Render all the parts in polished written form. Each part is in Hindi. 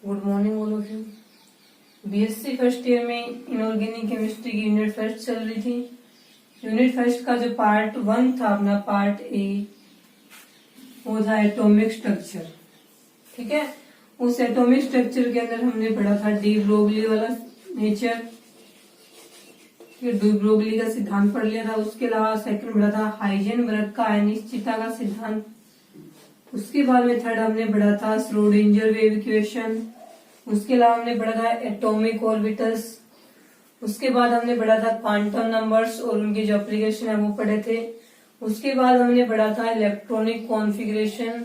Good morning all of you. BSc first year में इनऑर्गेनिक केमिस्ट्री की यूनिट फर्स्ट चल रही थी। यूनिट फर्स्ट का जो पार्ट 1 था अपना पार्ट ए, वो था एटॉमिक स्ट्रक्चर। ठीक है, उस एटॉमिक स्ट्रक्चर के अंदर हमने पढ़ा था डी ब्रोगली वाला नेचर, डी ब्रोगली का सिद्धांत पढ़ लिया था। उसके अलावा सेकंड पढ़ा था हाइजेनबर्ग का अनिश्चितता का सिद्धांत। उसके बाद में थर्ड हमने पढ़ा था श्रोडिंगर वेव इक्वेशन। उसके अलावा हमने पढ़ा था एटॉमिक ऑर्बिटल्स। उसके बाद हमने पढ़ा था क्वांटम नंबर्स और उनके जो एप्लीकेशन है वो पढ़े थे। उसके बाद हमने पढ़ा था इलेक्ट्रॉनिक कॉन्फ़िगरेशन।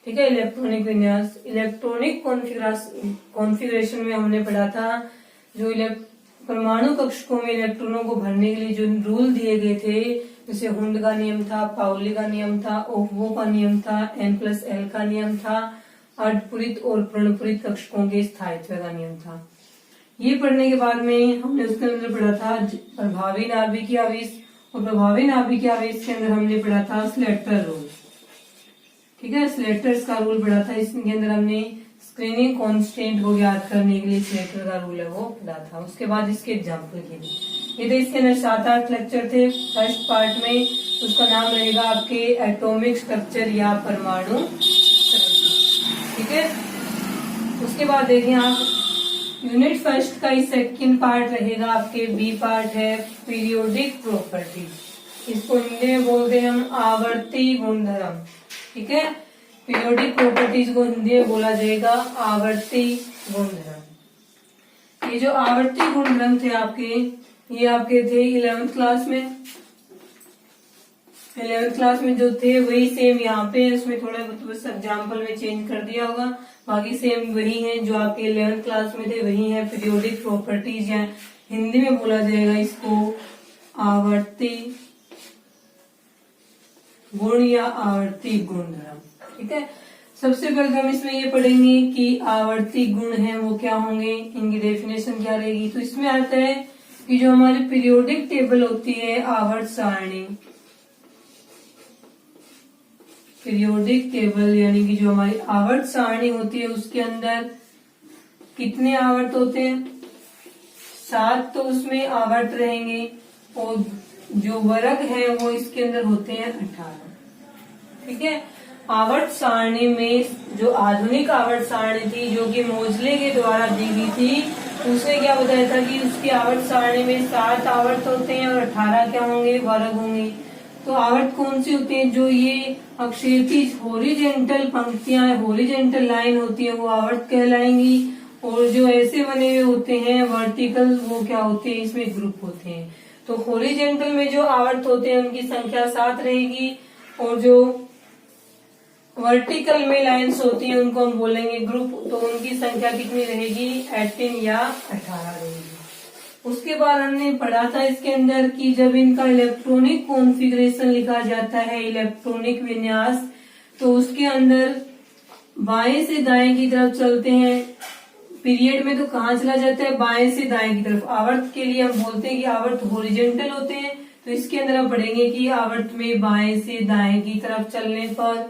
ठीक है, इलेक्ट्रॉनिक विन्यास। इलेक्ट्रॉनिक कॉन्फ़िगरेशन में हमने पढ़ा था जो परमाणु कक्षकों में इलेक्ट्रॉनों को भरने के लिए जो रूल दिए गए थे, जैसे हुंड का नियम था, पाउली का नियम था, ओहमो का नियम था, N+L का नियम था, अर्धपूरित और पूर्णपूरित कक्षकों के स्थायित्व का नियम था। ये पढ़ने के बाद में हमने उसके अंदर पढ़ा था प्रभावी नाभिकीय आवेश, और प्रभावी नाभिकीय आवेश के अंदर हमने पढ़ा था स्लेटर रूल। ठीक है, स्लेटर्स का रूल पढ़ा था। इसके अंदर हमने स्क्रीनिंग कांस्टेंट को ज्ञात करने के लिए स्लेटर का रूल है वो पढ़ा था। उसके बाद इसके एग्जाम्पल के लिए ये तो इसके अंदर 7-8 लेक्चर थे फर्स्ट पार्ट में। उसका नाम रहेगा आपके एटॉमिक स्ट्रक्चर या परमाणु संरचना। ठीक है, उसके बाद देखिए आप यूनिट फर्स्ट का सेकंड पार्ट रहेगा आपके बी पार्ट है पीरियोडिक प्रॉपर्टीज। इसको हिंदी में बोलते हैं हम आवर्ती गुणधर्म। ठीक है, पीरियोडिक प्रॉपर्टीज को हिंदी में बोला जाएगा आवर्ती गुणधर्म। ये जो आवर्ती गुणधर्म थे आपके, ये आपके थे 11th क्लास में। 11th क्लास में जो थे वही सेम यहाँ पे, उसमें थोड़ा बस एग्जाम्पल में चेंज कर दिया होगा, बाकी सेम वही है जो आपके 11th क्लास में थे वही है पीरियोडिक प्रॉपर्टीज। या हिंदी में बोला जाएगा इसको आवर्ती गुण या आवर्ती गुणधर्म। ठीक है, सबसे पहले हम इसमें ये पढ़ेंगे कि आवर्ती गुण हैं वो क्या होंगे, इनकी डेफिनेशन क्या रहेगी। तो इसमें आता है कि जो हमारी पीरियोडिक टेबल होती है आवर्त सारणी, पीरियोडिक टेबल यानी कि जो हमारी आवर्त सारणी होती है उसके अंदर कितने आवर्त होते हैं, 7 तो उसमें आवर्त रहेंगे, और जो वर्ग है वो इसके अंदर होते हैं 18। ठीक है, आवर्त सारणी में जो आधुनिक आवर्त सारणी थी जो कि मोजले के द्वारा दी गई थी, उसने क्या बताया था कि उसकी आवर्त सारणी में 7 आवर्त होते हैं और 18 क्या होंगे, वर्ग होंगे। तो आवर्त कौन सी होती है, जो ये क्षैतिज हॉरिजॉन्टल पंक्तियां, हॉरिजॉन्टल लाइन होती है वो आवर्त कहलाएंगी, और जो ऐसे बने हुए होते हैं वर्टिकल वो क्या होते हैं, इसमें ग्रुप होते हैं। तो हॉरिजॉन्टल में जो आवर्त होते हैं उनकी संख्या 7 रहेगी, और जो वर्टिकल में लाइंस होती हैं उनको हम बोलेंगे ग्रुप, तो उनकी संख्या कितनी रहेगी, 18 या 18 रहेगी। उसके बाद हमने पढ़ा था इसके अंदर कि जब इनका इलेक्ट्रॉनिक कॉन्फ़िगरेशन लिखा जाता है, इलेक्ट्रॉनिक विन्यास, तो उसके अंदर बाएं से दाएं की तरफ चलते हैं। पीरियड में तो कहाँ चला जाता है, बाएं से दाएं की तरफ। आवर्त के लिए हम बोलते हैं कि आवर्त हॉरिजॉन्टल होते हैं, तो इसके अंदर हम पढ़ेंगे कि आवर्त में बाएं से दाएं की तरफ चलने पर,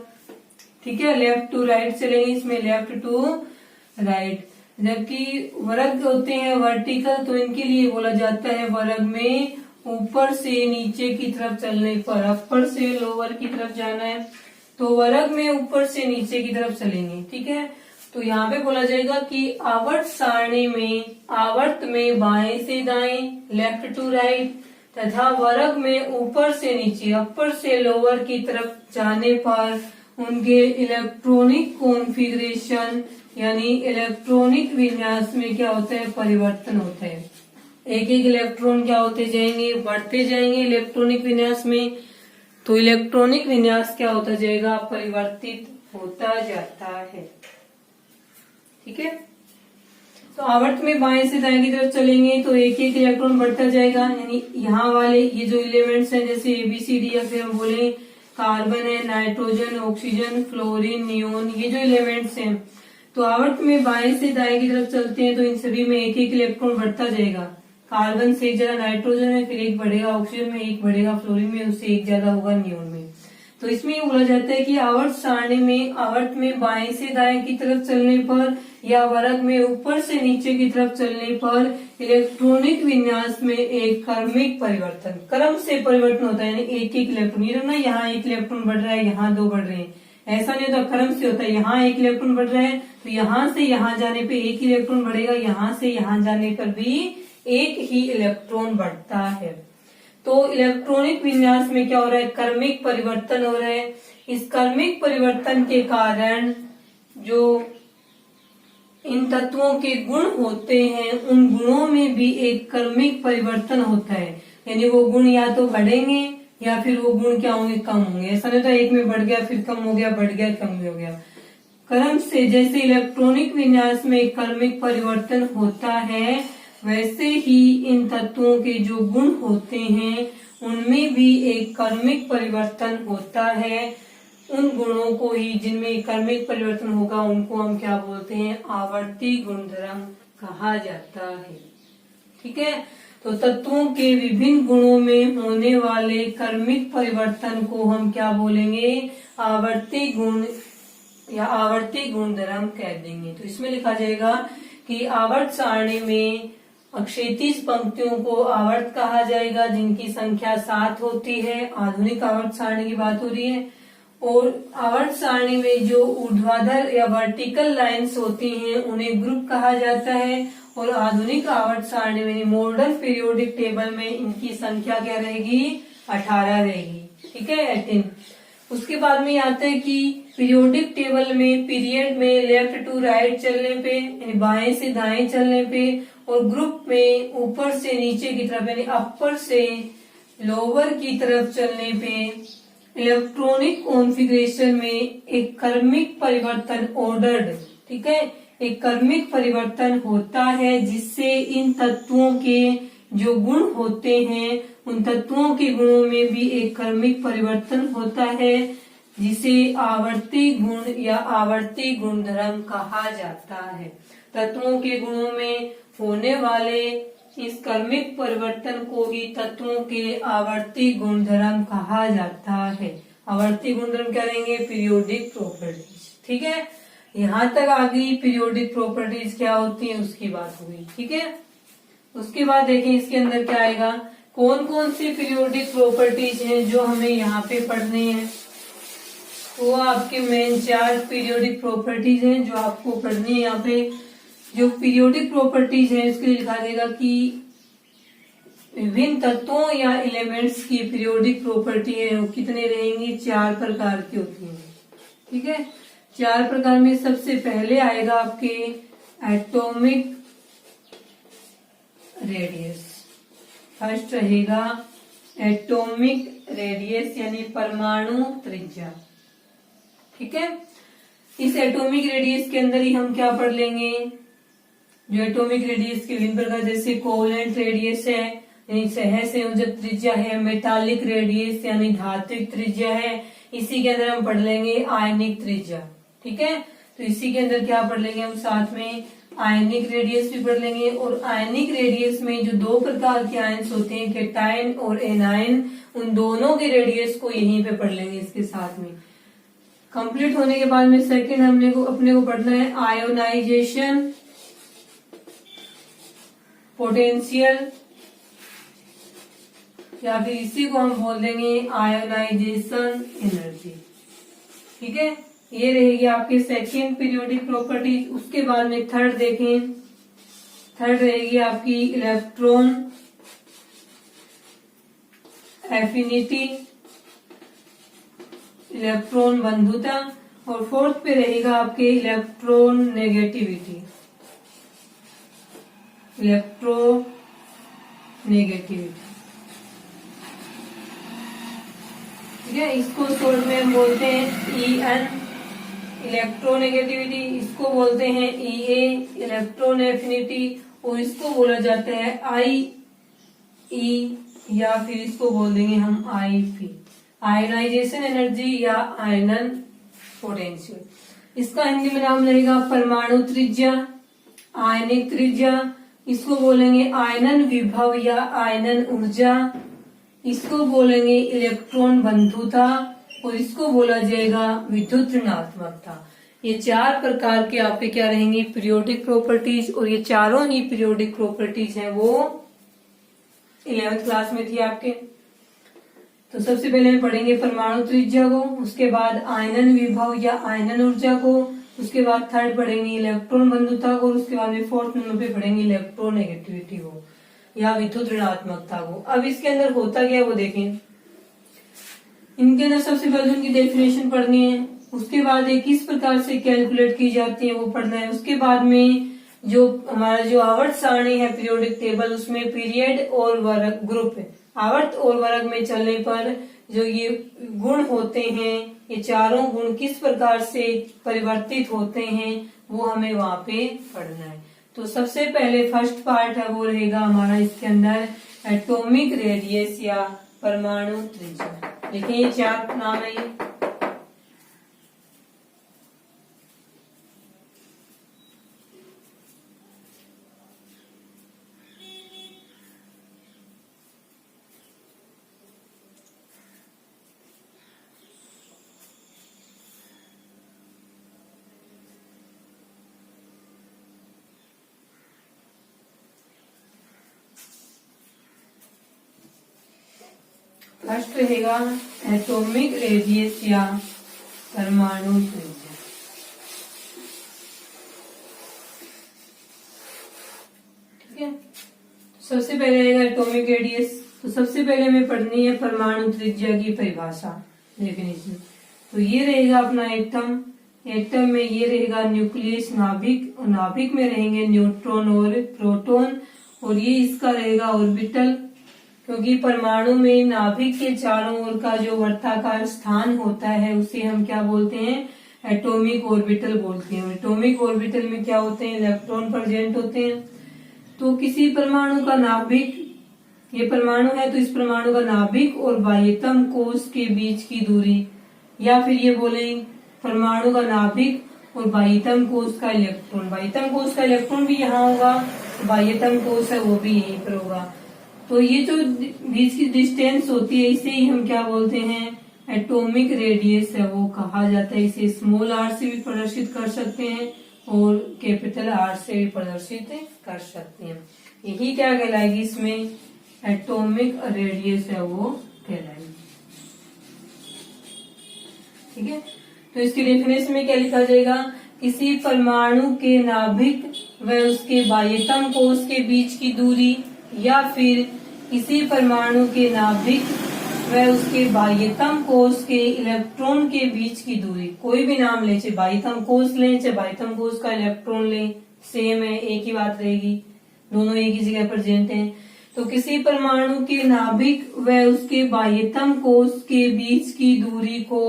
ठीक है, लेफ्ट टू राइट चलेंगे, इसमें लेफ्ट टू राइट। जबकि वर्ग होते हैं वर्टिकल, तो इनके लिए बोला जाता है वर्ग में ऊपर से नीचे की तरफ चलने पर, अपर से लोअर की तरफ जाना है तो वर्ग में ऊपर से नीचे की तरफ चलेंगे। ठीक है, तो यहाँ पे बोला जाएगा कि आवर्त सारणी में आवर्त में बाएं से दाएं, लेफ्ट टू राइट, तथा वर्ग में ऊपर से नीचे, अपर से लोअर की तरफ जाने पर उनके इलेक्ट्रॉनिक कॉन्फ़िगरेशन यानी इलेक्ट्रॉनिक विन्यास में क्या होता है, परिवर्तन होता है। एक एक इलेक्ट्रॉन क्या होते जाएंगे, बढ़ते जाएंगे इलेक्ट्रॉनिक विन्यास में, तो इलेक्ट्रॉनिक विन्यास क्या होता जाएगा, परिवर्तित होता जाता है। ठीक है, तो आवर्त में बाएं से दाएं की तरफ चलेंगे तो एक एक इलेक्ट्रॉन बढ़ता जाएगा, यानी यहाँ वाले ये जो एलिमेंट्स हैं जैसे ABCD, या फिर हम बोले कार्बन है, नाइट्रोजन, ऑक्सीजन, फ्लोरीन, नियोन, ये जो एलिमेंट्स हैं, तो आवर्त में बाएं से दाएं की तरफ चलते हैं तो इन सभी में एक एक इलेक्ट्रॉन बढ़ता जाएगा। कार्बन से एक ज्यादा नाइट्रोजन में, फिर एक बढ़ेगा ऑक्सीजन में, एक बढ़ेगा फ्लोरीन में, उससे एक ज्यादा होगा नियोन में। तो इसमें ये बोला जाता है कि आवर्त सारणी में आवर्त में बाएं से दाएं की तरफ चलने पर या वर्ग में ऊपर से नीचे की तरफ चलने पर इलेक्ट्रॉनिक विन्यास में एक क्रमिक परिवर्तन, क्रम से परिवर्तन होता है, यानी एक एक इलेक्ट्रॉन, ये ना यहाँ एक इलेक्ट्रॉन बढ़ रहा है, यहाँ दो बढ़ रहे हैं, ऐसा नहीं होता, क्रम से होता है। यहाँ एक इलेक्ट्रॉन बढ़ रहा है तो यहाँ से यहाँ जाने पे एक इलेक्ट्रॉन बढ़ेगा, यहाँ से यहाँ जाने पर भी एक ही इलेक्ट्रॉन बढ़ता है। तो इलेक्ट्रॉनिक विन्यास में क्या हो रहा है, क्रमिक परिवर्तन हो रहा है। इस क्रमिक परिवर्तन के कारण जो इन तत्वों के गुण होते हैं उन गुणों में भी एक क्रमिक परिवर्तन होता है, यानी वो गुण या तो बढ़ेंगे या फिर वो गुण क्या होंगे, कम होंगे। ऐसा नहीं होता एक में बढ़ गया फिर कम हो गया, बढ़ गया कम हो गया। क्रम से जैसे इलेक्ट्रॉनिक विन्यास में एक क्रमिक परिवर्तन होता है, वैसे ही इन तत्वों के जो गुण होते हैं उनमें भी एक क्रमिक परिवर्तन होता है। उन गुणों को ही जिनमें क्रमिक परिवर्तन होगा उनको हम क्या बोलते हैं, आवर्ती गुणधर्म कहा जाता है। ठीक है, तो तत्वों के विभिन्न गुणों में होने वाले क्रमिक परिवर्तन को हम क्या बोलेंगे, आवर्ती गुण या आवर्ती गुणधर्म कह देंगे। तो इसमें लिखा जाएगा कि आवर्त सारणी में क्षैतिज पंक्तियों को आवर्त कहा जाएगा जिनकी संख्या 7 होती है। आधुनिक आवर्त सारणी की बात हो रही है। और आवर्त सारणी में जो ऊर्ध्वाधर या वर्टिकल लाइंस होती हैं उन्हें ग्रुप कहा जाता है। और आधुनिक आवर्त सारणी में मॉडर्न पीरियोडिक टेबल में इनकी संख्या क्या रहेगी, 18 रहेगी। ठीक है, 18। उसके बाद में आता है कि पीरियोडिक टेबल में पीरियड में लेफ्ट टू राइट चलने पे, यानी बाएं से दाएं चलने पे, और ग्रुप में ऊपर से नीचे की तरफ यानी अपर से लोअर की तरफ चलने पे इलेक्ट्रॉनिक कॉन्फ़िगरेशन में एक क्रमिक परिवर्तन ऑर्डर्ड, ठीक है, एक क्रमिक परिवर्तन होता है जिससे इन तत्वों के जो गुण होते हैं उन तत्वों के गुणों में भी एक क्रमिक परिवर्तन होता है जिसे आवर्ती गुण या आवर्ती गुणधर्म कहा जाता है। तत्वों के गुणों में होने वाले इस क्रमिक परिवर्तन को ही तत्वों के आवर्ती गुणधर्म कहा जाता है। आवर्ती गुणधर्म क्या रहेंगे, पीरियोडिक प्रॉपर्टीज। ठीक है, यहाँ तक आ गई पीरियोडिक प्रॉपर्टीज क्या होती है उसकी बात हुई। ठीक है, उसके बाद देखें इसके अंदर क्या आएगा, कौन कौन सी पीरियोडिक प्रॉपर्टीज हैं जो हमें यहाँ पे पढ़नी है। वो आपके मेन 4 पीरियोडिक प्रॉपर्टीज हैं जो आपको पढ़नी है। यहाँ पे जो पीरियोडिक प्रॉपर्टीज है उसके लिए लिखा जाएगा कि विभिन्न तत्वों या एलिमेंट्स की पीरियोडिक प्रॉपर्टी है वो कितने रहेंगी, 4 प्रकार की होती है। ठीक है, 4 प्रकार में सबसे पहले आएगा आपके एटॉमिक रेडियस। फर्स्ट रहेगा एटॉमिक रेडियस यानी परमाणु त्रिज्या। ठीक है, इस एटॉमिक रेडियस के अंदर ही हम क्या पढ़ लेंगे, जो एटॉमिक रेडियस के विभिन्न प्रकार जैसे कोवेलेंट रेडियस है यानी सहसंयोजक त्रिज्या है, मेटालिक रेडियस यानी धात्विक त्रिज्या है। इसी के अंदर हम पढ़ लेंगे आयनिक त्रिज्या। ठीक है, तो इसी के अंदर क्या पढ़ लेंगे हम, साथ में आयनिक रेडियस भी पढ़ लेंगे। और आयनिक रेडियस में जो 2 प्रकार के आयन्स होते हैं, केटाइन और एनाइन, उन दोनों के रेडियस को यहीं पे पढ़ लेंगे इसके साथ में। कंप्लीट होने के बाद में सेकंड अपने को पढ़ना है आयोनाइजेशन पोटेंशियल, या फिर इसी को हम बोल देंगे आयोनाइजेशन एनर्जी। ठीक है, ये रहेगी आपकी सेकेंड पीरियोडिक प्रॉपर्टी। उसके बाद में थर्ड देखें, थर्ड रहेगी आपकी इलेक्ट्रॉन एफिनिटी, इलेक्ट्रॉन बंधुता। और फोर्थ पे रहेगा आपके इलेक्ट्रॉन नेगेटिविटी, इलेक्ट्रोनेगेटिविटी। ठीक है, इसको शॉर्ट में हम बोलते हैं EN इलेक्ट्रोनेगेटिविटी, इसको बोलते हैं EA इलेक्ट्रॉन एफिनिटी, और इसको बोला जाता है IE या फिर इसको बोल देंगे हम IP आयनाइजेशन एनर्जी या आयनन पोटेंशियल। इसका हिंदी में नाम रहेगा परमाणु त्रिज्या, आयनिक त्रिज्या, इसको बोलेंगे आयनन विभव या आयनन ऊर्जा, इसको बोलेंगे इलेक्ट्रॉन बंधुता, और इसको बोला जाएगा विद्युत ऋणात्मकता। ये 4 प्रकार के आपके क्या रहेंगे, पीरियोडिक प्रॉपर्टीज, और ये चारों ही पीरियोडिक प्रॉपर्टीज हैं वो 11th क्लास में थी आपके। तो सबसे पहले हम पढ़ेंगे परमाणु त्रिज्या को, उसके बाद आयनन विभव या आयनन ऊर्जा को, उसके बाद थर्ड पढ़ेंगे इलेक्ट्रॉन बंधुता को, उसके बाद में 4th नंबर पे पढ़ेंगे इलेक्ट्रोनेगेटिविटी को या विद्युत ऋणात्मकता को। अब इसके अंदर होता क्या वो देखें। इनके अंदर सबसे पहले उनकी डेफिनेशन पढ़नी है, उसके बाद ये किस प्रकार से कैलकुलेट की जाती है वो पढ़ना है, उसके बाद में जो हमारा जो आवर्त सारणी है पीरियोडिक टेबल, उसमें पीरियड और वर्ग ग्रुप आवर्त और वर्ग में चलने पर जो ये गुण होते हैं, ये चारों गुण किस प्रकार से परिवर्तित होते हैं वो हमें वहां पे पढ़ना है। तो सबसे पहले फर्स्ट पार्ट है वो रहेगा हमारा इसके अंदर एटॉमिक रेडियस या परमाणु त्रिज्या। देखिए ये 4 नाम है ये। फर्स्ट रहेगा एटॉमिक रेडियस या परमाणु त्रिज्या। ठीक है, सबसे पहले रहेगा एटॉमिक रेडियस। तो सबसे पहले हमें पढ़नी है परमाणु त्रिज्या की परिभाषा, डेफिनेशन। तो ये रहेगा अपना एटम, एटम में ये रहेगा न्यूक्लियस नाभिक, और नाभिक में रहेंगे न्यूट्रॉन और प्रोटॉन, और ये इसका रहेगा ऑर्बिटल, क्योंकि परमाणु में नाभिक के चारों ओर का जो वर्ताकार स्थान होता है उसे हम क्या बोलते हैं, एटॉमिक ऑर्बिटल बोलते हैं। एटॉमिक ऑर्बिटल में क्या होते हैं, इलेक्ट्रॉन प्रेजेंट होते हैं। तो किसी परमाणु का नाभिक, ये परमाणु है तो इस परमाणु का नाभिक और बाह्यतम कोश के बीच की दूरी, या फिर ये बोले परमाणु का नाभिक और बाह्यतम कोश का इलेक्ट्रॉन, बाह्यतम कोश का इलेक्ट्रॉन भी यहाँ होगा, बाह्यतम कोश है वो भी यहीं पर होगा। तो ये जो बीच की डिस्टेंस होती है इसे ही हम क्या बोलते हैं, एटॉमिक रेडियस है वो कहा जाता है। इसे स्मॉल आर से भी प्रदर्शित कर सकते हैं और कैपिटल आर से भी प्रदर्शित कर सकते हैं। यही क्या कहलाएगी, इसमें एटॉमिक रेडियस है वो कहलाएगी। ठीक है, तो इसकी डेफिनेशन में क्या लिखा जाएगा, किसी परमाणु के नाभिक व उसके बाह्यतम कोश के बीच की दूरी, या फिर किसी परमाणु के नाभिक व उसके बाह्यतम कोश के इलेक्ट्रॉन के बीच की दूरी, कोई भी नाम ले, चाहे बाह्यतम कोश लें चाहे बाह्यतम कोश का इलेक्ट्रॉन लें, सेम है, एक ही बात रहेगी, दोनों एक ही जगह प्रेजेंट हैं। तो किसी परमाणु के नाभिक व उसके बाह्यतम कोश के बीच की दूरी को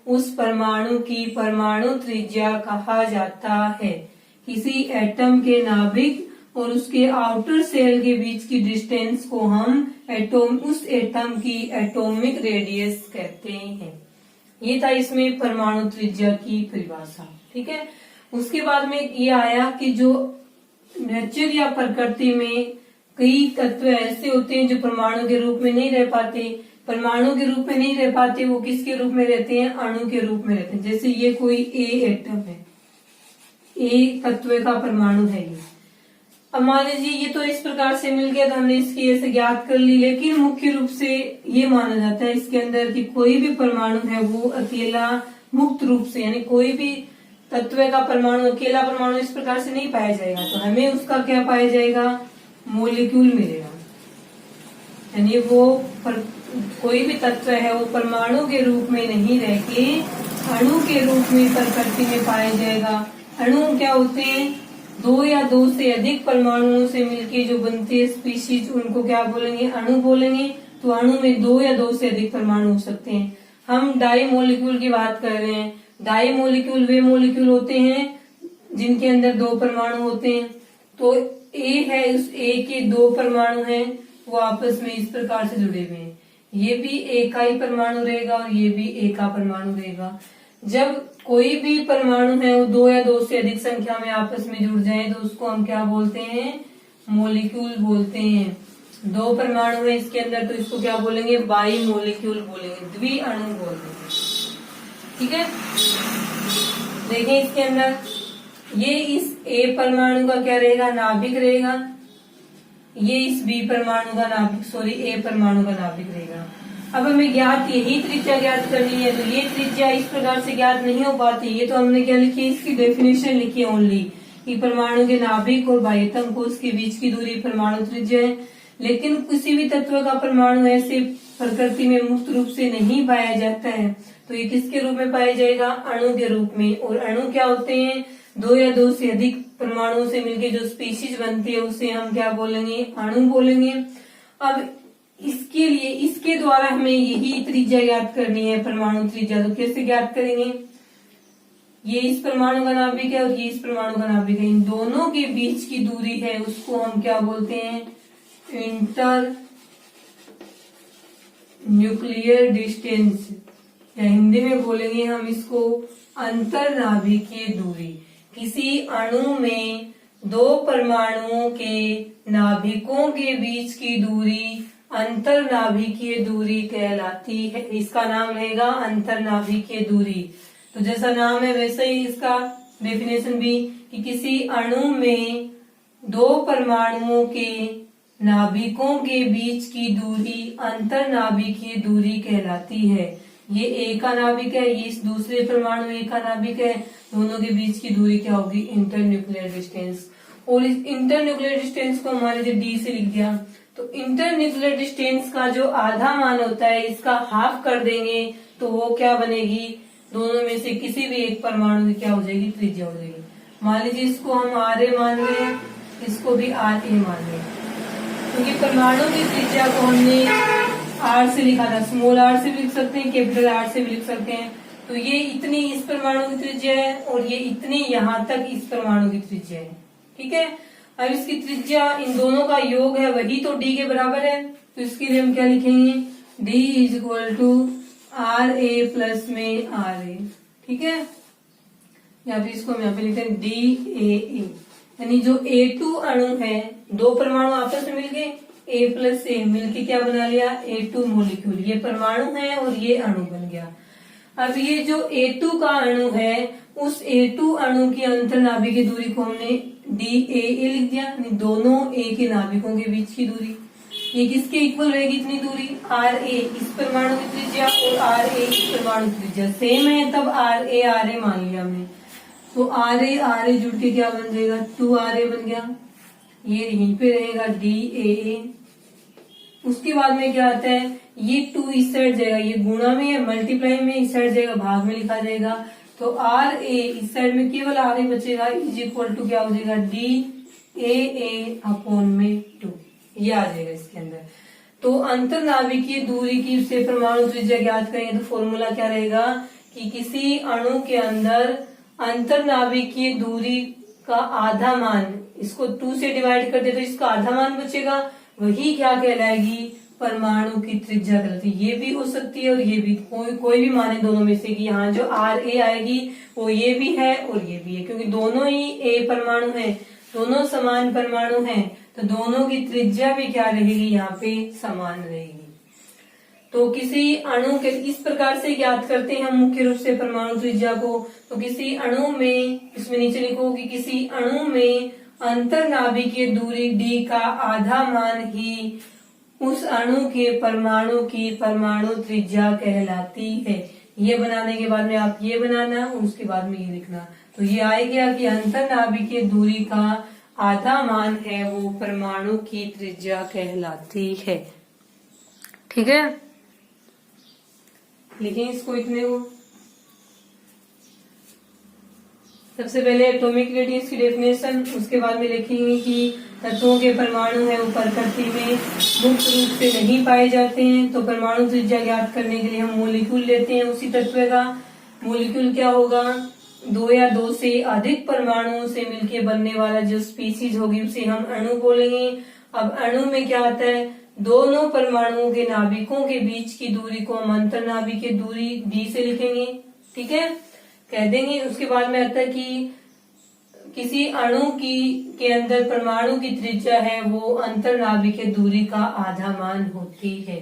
उस परमाणु की परमाणु त्रिज्या कहा जाता है। किसी एटम के नाभिक और उसके आउटर सेल के बीच की डिस्टेंस को हम उस एटम की एटॉमिक रेडियस कहते हैं। ये था इसमें परमाणु त्रिज्या की परिभाषा। ठीक है, उसके बाद में ये आया कि जो नेचर या प्रकृति में कई तत्व ऐसे होते हैं जो परमाणु के रूप में नहीं रह पाते। परमाणु के रूप में नहीं रह पाते, वो किसके रूप में रहते हैं, अणु के रूप में रहते हैं। जैसे ये कोई ए एटम है, ए तत्व का परमाणु है ये। अब मान लीजिए ये तो इस प्रकार से मिल गया तो हमने इसकी ऐसे ज्ञात कर ली, लेकिन मुख्य रूप से ये माना जाता है इसके अंदर कि कोई भी परमाणु है वो अकेला मुक्त रूप से, यानी कोई भी तत्व का परमाणु अकेला परमाणु इस प्रकार से नहीं पाया जाएगा। तो हमें उसका क्या पाया जाएगा, मॉलिक्यूल मिलेगा। यानी वो कोई भी तत्व है वो परमाणु के रूप में नहीं रह के अणु के रूप में प्रकृति में पाया जाएगा। अणु क्या होते हैं, 2 या 2 से अधिक परमाणुओं से मिलके जो बनते हैं स्पीशीज, उनको क्या बोलेंगे, अणु बोलेंगे। तो अणु में 2 या 2 से अधिक परमाणु हो सकते हैं। हम डाई मोलिक्यूल की बात कर रहे हैं। डाई मोलिक्यूल वे मोलिक्यूल होते हैं जिनके अंदर 2 परमाणु होते हैं। तो ए है, उस ए के 2 परमाणु हैं, वो आपस में इस प्रकार से जुड़े हुए हैं। ये भी ए का ही परमाणु रहेगा और ये भी ए का परमाणु रहेगा। जब कोई भी परमाणु है वो 2 या 2 से अधिक संख्या में आपस में जुड़ जाए तो उसको हम क्या बोलते हैं, मोलिक्यूल बोलते हैं। 2 परमाणु है इसके अंदर तो इसको क्या बोलेंगे, बाई मोलिक्यूल बोलेंगे, द्वि अणु बोलेंगे। ठीक है, देखें इसके अंदर ये इस A परमाणु का क्या रहेगा, नाभिक रहेगा, ये इस B परमाणु का नाभिक, A परमाणु का नाभिक रहेगा। अब हमें ज्ञात यही त्रिज्या ज्ञात करनी है, तो ये त्रिज्या इस प्रकार से ज्ञात नहीं हो पाती। ये तो हमने क्या लिखी है, इसकी डेफिनेशन लिखी है ओनली कि परमाणु के नाभिक और बाह्यतम कोश के बीच की दूरी परमाणु त्रिज्या है। लेकिन किसी भी तत्व का परमाणु ऐसे प्रकृति में मुक्त रूप से नहीं पाया जाता है, तो ये किसके रूप में पाया जाएगा, अणु के रूप में। और अणु क्या होते हैं, दो या दो से अधिक परमाणुओं से मिलकर जो स्पीशीज बनती है उसे हम क्या बोलेंगे, अणु बोलेंगे। अब इसके लिए इसके द्वारा हमें यही त्रिज्या ज्ञात करनी है, परमाणु त्रिज्या। तो कैसे ज्ञात करेंगे, ये इस परमाणु का नाभिक है और ये इस परमाणु का नाभिक है, इन दोनों के बीच की दूरी है उसको हम क्या बोलते हैं, इंटर न्यूक्लियर डिस्टेंस, या हिंदी में बोलेंगे हम इसको अंतर नाभिकीय दूरी। किसी अणु में दो परमाणुओं के नाभिकों के बीच की दूरी अंतर नाभिकीय दूरी कहलाती है। इसका नाम रहेगा अंतर नाभिकीय दूरी। तो जैसा नाम है वैसे ही इसका डेफिनेशन भी, कि किसी अणु में दो परमाणुओं के नाभिकों के बीच की दूरी अंतर नाभिकीय दूरी कहलाती है। ये A का नाभिक है, ये इस दूसरे परमाणु A का नाभिक है, दोनों के बीच की दूरी क्या होगी, इंटर न्यूक्लियर डिस्टेंस। और इस इंटर न्यूक्लियर डिस्टेंस को हमारे जो D से लिख दिया, तो इंटर न्यूक्लियर डिस्टेंस का जो आधा मान होता है इसका हाफ कर देंगे तो वो क्या बनेगी, दोनों में से किसी भी एक परमाणु की क्या हो जाएगी, त्रिज्या हो जाएगी। मान लीजिए इसको हम RA मान रहे हैं, इसको भी RA मान रहे हैं, क्योंकि परमाणु की त्रिज्या को हमने R से लिखा था, स्मॉल r से भी लिख सकते हैं, कैपिटल R से भी लिख सकते हैं। तो ये इतनी इस परमाणु की त्रिज्या है और ये इतनी यहाँ तक इस परमाणु की त्रिज्या है, ठीक है। अब इसकी त्रिज्या इन दोनों का योग है, वही तो D के बराबर है, तो इसके लिए हम क्या लिखेंगे, D is equal to RA plus में RA, ठीक है। या फिर इसको हम यहाँ पे लिखते हैं DAA, यानी जो A2 अणु है, दो परमाणु आपस में मिलके A प्लस A मिलके क्या बना लिया, A2 मोलिक्यूल। ये परमाणु है और ये अणु बन गया। अब ये जो A2 का अणु है, उस A2 अणु की अंतर नाभिकीय दूरी को हमने DAA लिख दिया, दोनों A के नाभिकों के बीच की दूरी। ये किसके इक्वल रहेगी इतनी दूरी, RA इस परमाणु की त्रिज्या और RA इस परमाणु की त्रिज्या सेम है, तब RA मान लिया हमने। तो RA जुड़ के क्या बन जाएगा, 2RA बन गया। ये यहीं पे रहेगा DAA। उसके बाद में क्या आता है, ये 2 इस साइड जाएगा, ये गुणा में है, मल्टीप्लाई में इस साइड जाएगा, भाग में लिखा जाएगा। तो RA इस साइड में केवल RA बचेगा, इज इक्वल टू क्या हो जाएगा, DAA अपॉन में 2, ये आ जाएगा इसके अंदर। तो अंतर नाभिकीय दूरी की से परमाणु त्रिज्या ज्ञात करेंगे तो फॉर्मूला क्या रहेगा, कि किसी अणु के अंदर अंतर नाभिकीय दूरी का आधा मान, इसको 2 से डिवाइड कर दे तो इसका आधा मान बचेगा, वही क्या कहलाएगी, परमाणु की त्रिज्या कहलाती है। ये भी हो सकती है और ये भी, कोई भी माने दोनों में से, कि यहाँ जो RA आएगी वो ये भी है और ये भी है, क्योंकि दोनों ही A परमाणु है, दोनों समान परमाणु हैं, तो दोनों की त्रिज्या भी क्या रहेगी, यहाँ पे समान रहेगी। तो किसी अणु के इस प्रकार से ज्ञात करते हैं हम मुख्य रूप से परमाणु त्रिज्या को। तो किसी अणु में, इसमें नीचे लिखो कि किसी अणु में अंतर नाभिकीय दूरी D का आधा मान ही उस अणु के परमाणु की परमाणु त्रिज्या कहलाती है। ये बनाने के बाद में आप ये बनाना और उसके बाद में ये लिखना, तो ये आ गया कि अंतर नाभिकीय दूरी का आधा मान है वो परमाणु की त्रिज्या कहलाती है, ठीक है। लिखें इसको इतने को। सबसे पहले एटॉमिक रेडियस की डेफिनेशन, उसके बाद में लिखेंगे कि तत्वों के परमाणु है वो प्रकृति में मुक्त रूप से नहीं पाए जाते हैं, तो परमाणु त्रिज्या ज्ञात करने के लिए हम मोलिक्यूल लेते हैं उसी तत्व का। मोलिक्यूल क्या होगा, दो या दो से अधिक परमाणुओं से मिलके बनने वाला जो स्पीसीज होगी उसे हम अणु बोलेंगे। अब अणु में क्या आता है, दोनों परमाणुओं के नाभिकों के बीच की दूरी को हम अंतर नाभिकीय दूरी D से लिखेंगे, ठीक है, कह देंगे। उसके बाद में आता है कि किसी अणु के अंदर परमाणु की त्रिज्या है वो अंतर नाभिकीय दूरी का आधा मान होती है।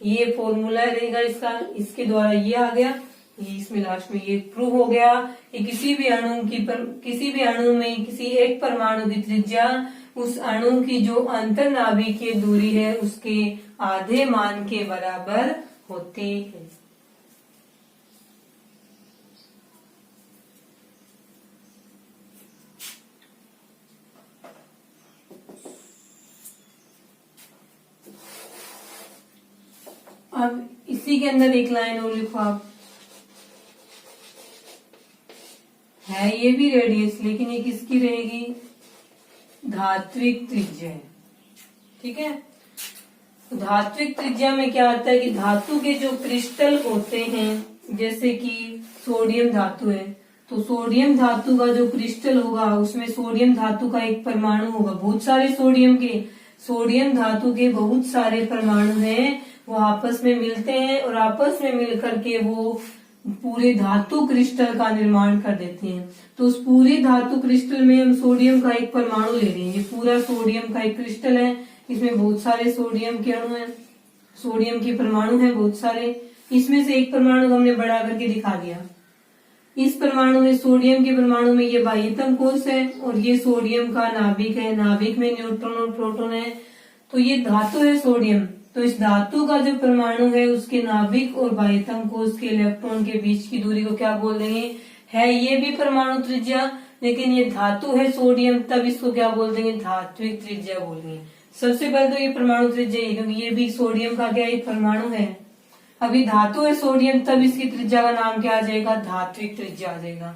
ये फॉर्मूला रहेगा इसका, इसके द्वारा ये आ गया। ये इसमें लास्ट में ये प्रूव हो गया कि किसी भी अणु में किसी एक परमाणु की त्रिज्या उस अणु की जो अंतर्नाभिकीय दूरी है उसके आधे मान के बराबर होती है। अब इसी के अंदर एक लाइन और लिखो आप, है ये भी रेडियस लेकिन ये किसकी रहेगी, धात्विक त्रिज्या है। ठीक है, तो धात्विक त्रिज्या में क्या आता है कि धातु के जो क्रिस्टल होते हैं, जैसे कि सोडियम धातु है, तो सोडियम धातु का जो क्रिस्टल होगा उसमें सोडियम धातु का एक परमाणु होगा, बहुत सारे सोडियम धातु के बहुत सारे परमाणु हैं, वो आपस में मिलते हैं और आपस में मिलकर के वो पूरे धातु क्रिस्टल का निर्माण कर देते हैं। तो उस पूरे धातु क्रिस्टल में हम सोडियम का एक परमाणु ले रहे हैं, ये पूरा सोडियम का एक क्रिस्टल है, इसमें बहुत सारे सोडियम के अणु हैं, सोडियम के परमाणु हैं बहुत सारे, इसमें से एक परमाणु हमने बढ़ा करके दिखा दिया। इस परमाणु में सोडियम के परमाणु में ये बाह्यतम कोश है और ये सोडियम का नाभिक है, नाभिक में न्यूट्रॉन और प्रोटॉन है, तो ये धातु है सोडियम। तो इस धातु का जो परमाणु है उसके नाभिक और बाह्यतम कोश के इलेक्ट्रॉन के बीच की दूरी को क्या बोल देंगे, है ये भी परमाणु त्रिज्या लेकिन ये धातु है सोडियम, तब इसको क्या बोल देंगे, धात्विक त्रिज्या बोलेंगे। सबसे पहले तो ये परमाणु त्रिज्या है क्योंकि ये भी सोडियम का क्या एक परमाणु है। अभी धातु है सोडियम, तब इसकी त्रिज्या का नाम क्या आ जाएगा, धात्विक त्रिज्या आ जाएगा।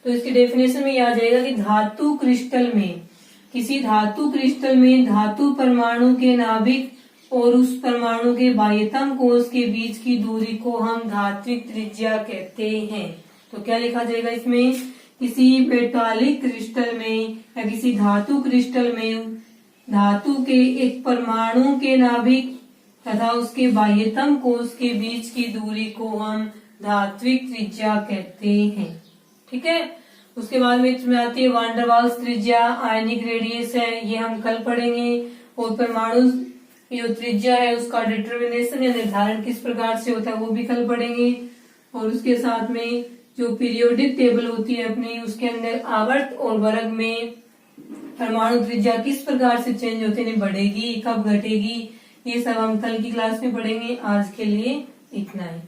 तो इसकी डेफिनेशन में ये आ जाएगा कि धातु क्रिस्टल में, किसी धातु क्रिस्टल में धातु परमाणु के नाभिक और उस परमाणु के बाह्यतम कोश के बीच की दूरी को हम धात्विक त्रिज्या कहते हैं। तो क्या लिखा जाएगा इसमें, किसी मेटालिक क्रिस्टल में या किसी धातु क्रिस्टल में धातु के एक परमाणु के नाभिक तथा उसके बाह्यतम कोश के बीच की दूरी को हम धात्विक त्रिज्या कहते हैं। ठीक है, उसके बाद में इसमें आती है वान डेर वाल्स त्रिज्या, आयनिक रेडियस है, ये हम कल पढ़ेंगे। और परमाणु जो त्रिज्या है उसका डिटर्मिनेशन या निर्धारण किस प्रकार से होता है वो भी कल पढ़ेंगे। और उसके साथ में जो पीरियोडिक टेबल होती है अपनी, उसके अंदर आवर्त और वर्ग में परमाणु त्रिज्या किस प्रकार से चेंज होते हैं, बढ़ेगी कब घटेगी, ये सब हम कल की क्लास में पढ़ेंगे। आज के लिए इतना ही।